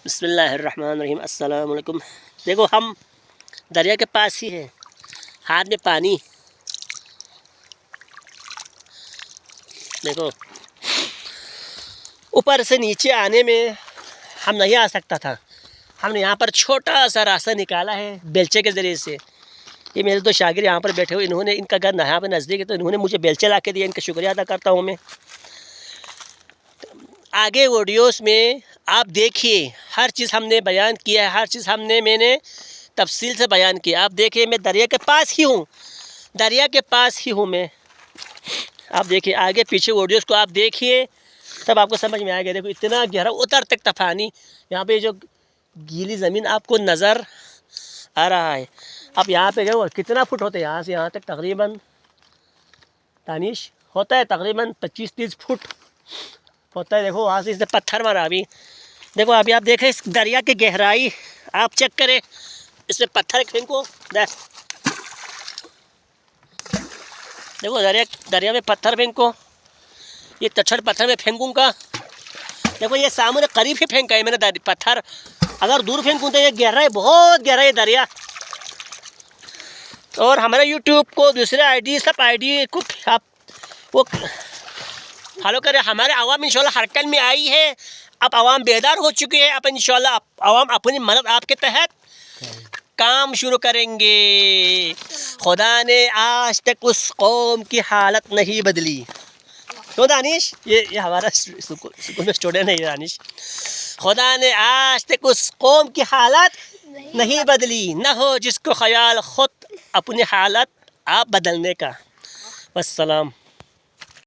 بسم اللہ الرحمن الرحیم۔ السلام علیکم۔ دیکھو ہم دریا کے پاس ہی ہیں، ہاتھ میں پانی، دیکھو اوپر سے نیچے آنے میں ہم نہیں آ سکتا تھا، ہم نے یہاں پر چھوٹا سا راستہ نکالا ہے بیلچے کے ذریعے سے۔ یہ میرے دو شاگرد یہاں پر بیٹھے ہوئے، انہوں نے، ان کا گھر یہاں پہ نزدیک ہے تو انہوں نے مجھے بیلچے لا کے دیا، ان کا شکریہ ادا کرتا ہوں میں۔ آگے ویڈیوز میں آپ دیکھیے، ہر چیز ہم نے بیان کیا ہے، ہر چیز میں نے تفصیل سے بیان کیا۔ آپ دیکھیے میں دریا کے پاس ہی ہوں، دریا کے پاس ہی ہوں میں۔ آپ دیکھیے آگے پیچھے ویڈیوز کو آپ دیکھیے، تب آپ کو سمجھ میں آئے گا۔ دیکھو اتنا گہرا ادھر تک تھا پانی، یہاں پہ جو گیلی زمین آپ کو نظر آ رہا ہے۔ اب یہاں پہ جو کتنا فٹ ہوتا ہے یہاں سے یہاں تک، تقریباً دانش ہوتا ہے تقریباً 25-30 فٹ ہوتا ہے۔ دیکھو وہاں سے اس نے پتھر مارا ابھی، دیکھو ابھی آپ دیکھیں اس دریا کی گہرائی، آپ چیک کریں، اس میں پتھر پھینکو، دیکھو دریا میں پتھر پھینکو، یہ تچھڑ پتھر میں پھینکوں گا، دیکھو یہ سامنے قریب ہی پھینکا ہے میں نے پتھر، اگر دور پھینکوں تو یہ گہرا ہے، بہت گہرا ہے دریا۔ اور ہمارے یوٹیوب کو دوسرے I D sub I D کو آپ وہ فالو کریں۔ ہمارے عوام انشاءاللہ حرکت میں آئی ہے، اب عوام بیدار ہو چکے ہیں، اب انشاءاللہ عوام اپنی مدد آپ کے تحت کام شروع کریں گے۔ خدا نے آج تک اس قوم کی حالت نہیں بدلی۔ تو دانش یہ ہمارا اسکول میں اسٹوڈنٹ ہے، یہ دانش۔ خدا نے آج تک اس قوم کی حالت نہیں بدلی، نہ ہو جس کو خیال خود اپنی حالت آپ بدلنے کا۔ والسلام۔